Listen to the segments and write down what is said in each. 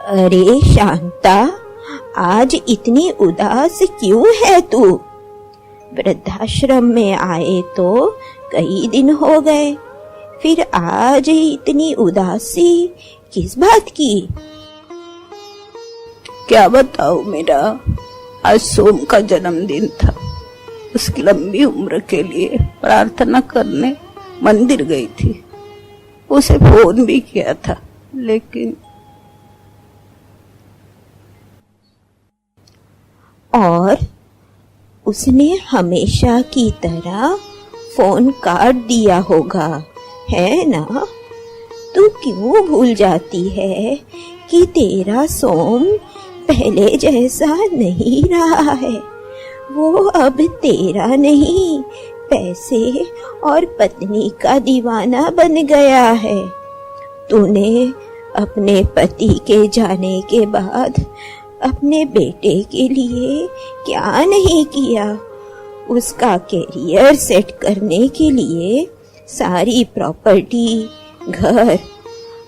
अरे शांता, आज इतनी उदास क्यों है तू? वृद्धाश्रम में आए तो कई दिन हो गए, फिर आज इतनी उदासी किस बात की? क्या बताऊं मेरा, आज सोम का जन्मदिन था। उसकी लंबी उम्र के लिए प्रार्थना करने मंदिर गई थी। उसे फोन भी किया था, लेकिन और उसने हमेशा की तरह फोन काट दिया होगा, है ना? तू क्यों भूल जाती है कि तेरा सोम पहले जैसा नहीं रहा है। वो अब तेरा नहीं, पैसे और पत्नी का दीवाना बन गया है। तूने अपने पति के जाने के बाद अपने बेटे के लिए क्या नहीं किया? उसका करियर सेट करने के लिए सारी प्रॉपर्टी, घर,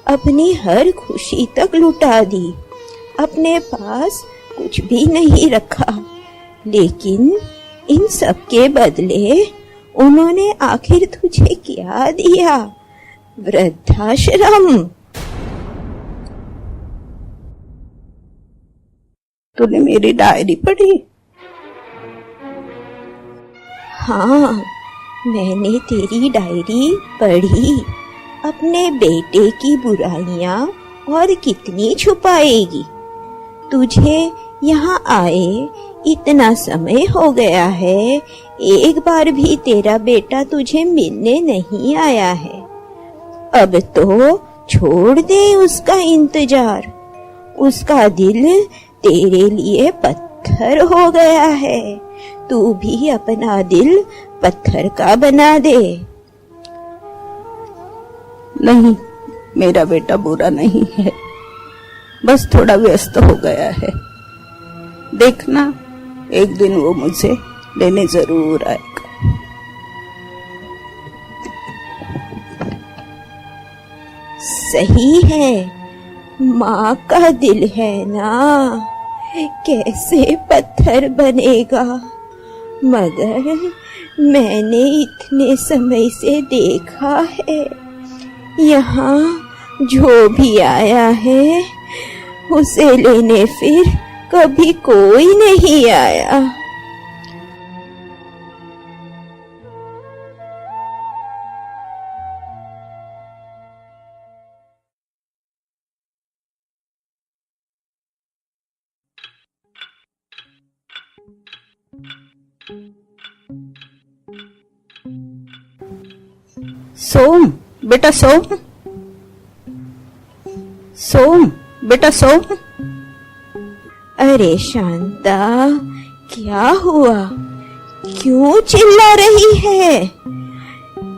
अपनी हर खुशी तक लुटा दी। अपने पास कुछ भी नहीं रखा, लेकिन इन सब के बदले उन्होंने आखिर तुझे क्या दिया? वृद्धाश्रम। तूने मेरी डायरी पढ़ी? हाँ, मैंने तेरी डायरी पढ़ी। अपने बेटे की बुराइयां और कितनी छुपाएगी? तुझे यहाँ आए इतना समय हो गया है, एक बार भी तेरा बेटा तुझे मिलने नहीं आया है। अब तो छोड़ दे उसका इंतजार। उसका दिल तेरे लिए पत्थर हो गया है। तू भी अपना दिल पत्थर का बना दे। नहीं, मेरा बेटा बुरा नहीं है, बस थोड़ा व्यस्त हो गया है। देखना, एक दिन वो मुझे लेने जरूर आएगा। सही है, माँ का दिल है ना, कैसे पत्थर बनेगा? मगर मैंने इतने समय से देखा है, यहाँ जो भी आया है उसे लेने फिर कभी कोई नहीं आया। सोम, बेटा सोम, सोम, बेटा सोम। अरे शांता, क्या हुआ? क्यों चिल्ला रही है?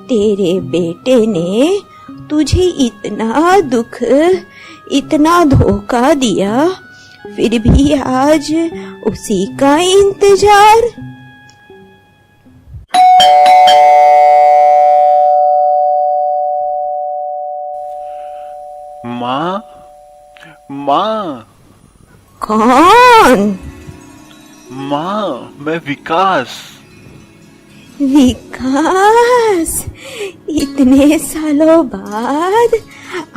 तेरे बेटे ने तुझे इतना दुख, इतना धोखा दिया, फिर भी आज उसी का इंतजार। माँ, माँ। कौन? माँ, मैं विकास। विकास, इतने सालों बाद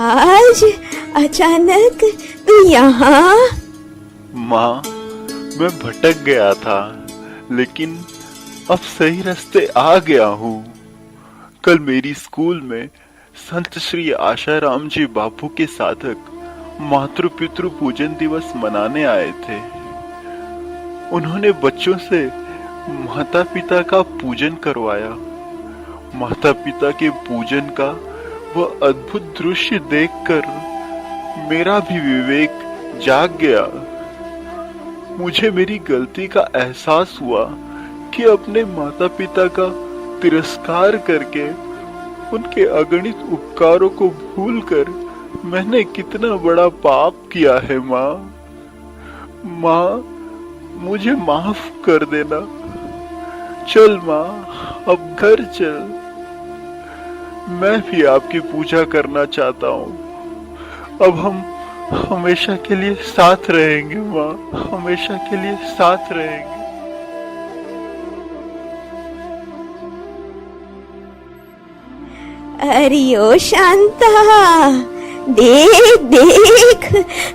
आज अचानक तू यहाँ? माँ, मैं भटक गया था, लेकिन अब सही रास्ते आ गया हूँ। कल मेरी स्कूल में संत श्री आशाराम जी बापू के साधक मातृ पितृ पूजन दिवस मनाने आए थे। उन्होंने बच्चों से माता पिता का पूजन करवाया। माता पिता के पूजन का वह अद्भुत दृश्य देखकर मेरा भी विवेक जाग गया। मुझे मेरी गलती का एहसास हुआ कि अपने माता पिता का तिरस्कार करके उनके अगणित उपकारों को भूलकर मैंने कितना बड़ा पाप किया है। माँ, माँ, मुझे माफ कर देना। चल माँ, अब घर चल। मैं भी आपकी पूजा करना चाहता हूँ। अब हम हमेशा के लिए साथ रहेंगे माँ, हमेशा के लिए साथ रहेंगे। अरे ओ शांता, देख देख,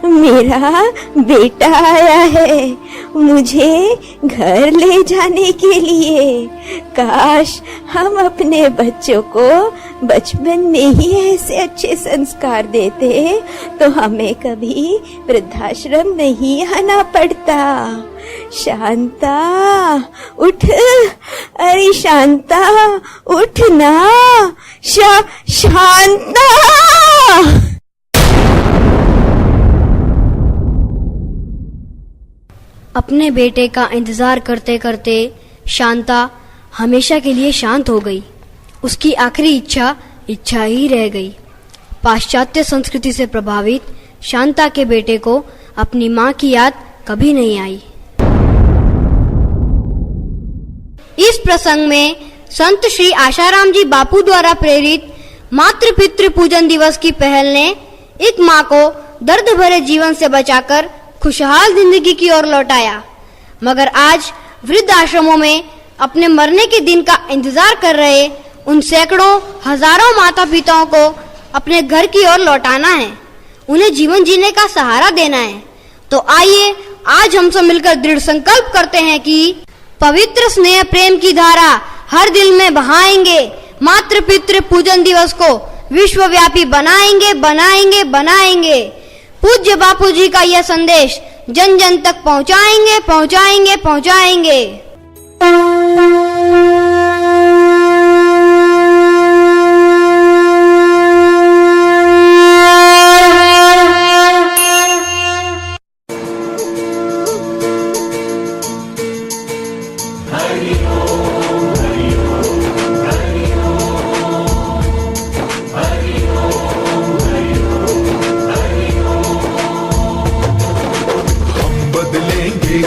मेरा बेटा आया है मुझे घर ले जाने के लिए। काश हम अपने बच्चों को बचपन में ही ऐसे अच्छे संस्कार देते तो हमें कभी वृद्धाश्रम नहीं आना पड़ता। शांता उठ, अरे शांता उठ ना, शांता। अपने बेटे का इंतजार करते करते शांता हमेशा के लिए शांत हो गई। उसकी आखिरी इच्छा ही रह गई। पाश्चात्य संस्कृति से प्रभावित शांता के बेटे को अपनी माँ की याद कभी नहीं आई। इस प्रसंग में संत श्री आशाराम जी बापू द्वारा प्रेरित मातृ पितृ पूजन दिवस की पहल ने एक माँ को दर्द भरे जीवन से बचाकर खुशहाल जिंदगी की ओर लौटाया। मगर आज वृद्ध आश्रमों में अपने मरने के दिन का इंतजार कर रहे उन सैकड़ों हजारों माता पिताओं को अपने घर की ओर लौटाना है, उन्हें जीवन जीने का सहारा देना है। तो आइए आज हम सब मिलकर दृढ़ संकल्प करते हैं कि पवित्र स्नेह प्रेम की धारा हर दिल में बहाएंगे, मातृ पितृ पूजन दिवस को विश्वव्यापी बनाएंगे बनाएंगे बनाएंगे। पूज्य बापू जी का यह संदेश जन जन तक पहुंचाएंगे पहुंचाएंगे पहुंचाएंगे।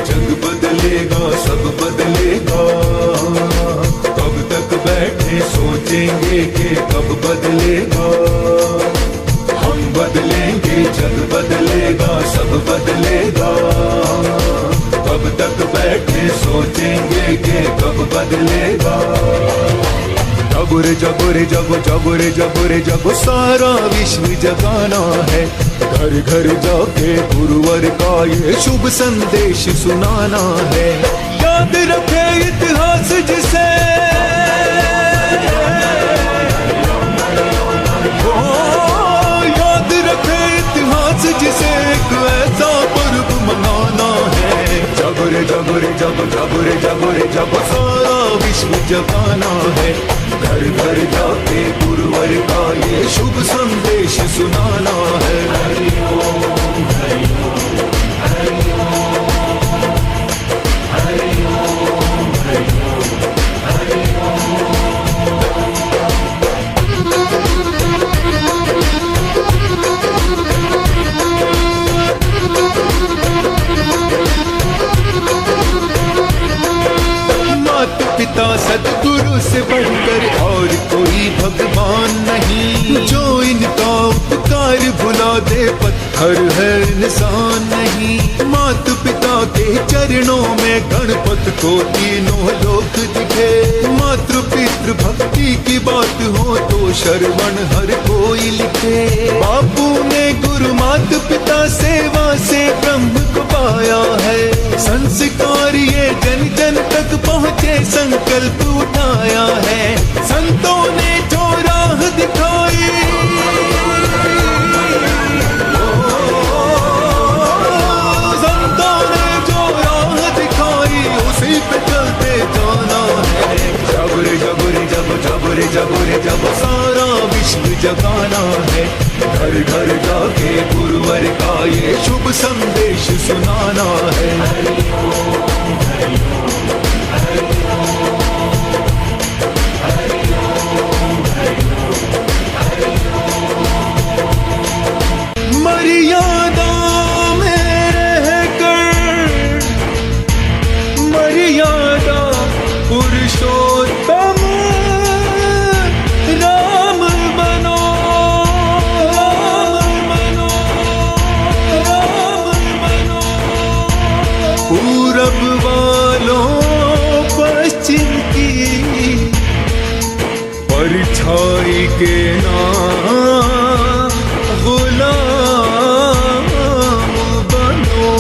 जग बदलेगा, सब बदलेगा। कब तक बैठे सोचेंगे कि कब बदलेगा। हम बदलेंगे, जग बदलेगा, सब बदलेगा। कब तक बैठे सोचेंगे कि कब बदलेगा। जगुरे जगुरे जगो जगुरे जगुरे जगो सारा विश्व जगाना है। घर घर जाके गुरुवर का ये शुभ संदेश सुनाना है। याद रखे इतिहास जिसे, याद रखे इतिहास जिसे एक ऐसा पर्व मनाना है। जगुरे जगुरे जगो जगुरे जगुरे जगो सारा विश्व जगाना है। घर घर जाके गुरुवर का ये शुभ संदेश सुनाना है। हरि ओम हरि ओम हरि ओम हरि ओम हरि ओम हरि माता पिता सद्गुरु से बढ़कर और कोई भगवान नहीं। जो इनका उपकार भुला दे पत्थर है इंसान नहीं। माता पिता के चरणों में गणपत को तीनों लोक दिखे। मातृ पितृ भक्ति की बात हो तो श्रवण हर कोई लिखे। बापू ने गुरु माता पिता सेवा से ब्रह्म को पाया है। संस्कार ये जन जन तक पहुँचे संकल्प उठाया है। संतों ने जो राह दिखाई, संतों ने जो राह दिखाई उसी पे चलते जाना है। जबरे जबरे जब जबरे जबरे जब सारा विश्व जगाना है। घर घर जाके गुरुवर का ये शुभ संदेश सुनाना है। हरि ओम हरि ओम हरि ओम हरि ओम हरि ओम हरि ओम। मर्यादा में रहकर, मर्यादा पुरुषोत्तम राम बनो, राम बनो। कोई के नाम गुलाम बनो।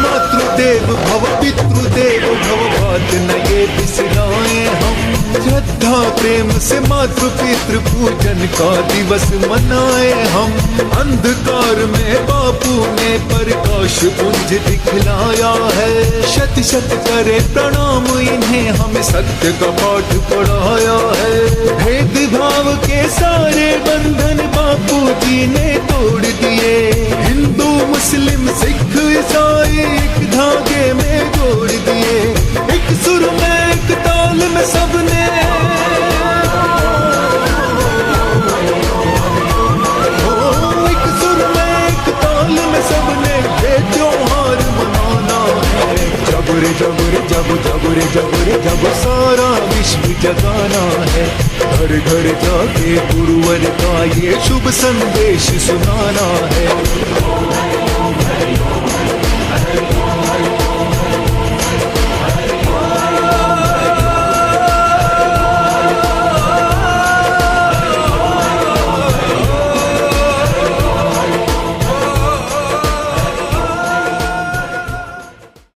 मातृदेव भव पितृदेव भव बात न ये बिसराए हम। श्रद्धा प्रेम से मातृ पितृ पूजन का दिवस मनाए हम। अंधकार में बापू ने प्रकाश पुंज दिखलाया है। शत शत करे प्रणाम इन्हें, हमें सत्य का पाठ पढ़ाया है। भेदभाव के सारे बंधन बापू जी ने तोड़ दिए। हिंदू मुस्लिम सिख ईसाई एक धागे में जोड़ दिए। एक सुर में एक ताल में सबने, एक सुर में एक ताल में सबने ये त्योहार मनाना है। जब रे जब रे जब जब रे जब रे जब सारा विश्व जगाना है। घर घर जाके गुरुवर का ये शुभ संदेश सुनाना है।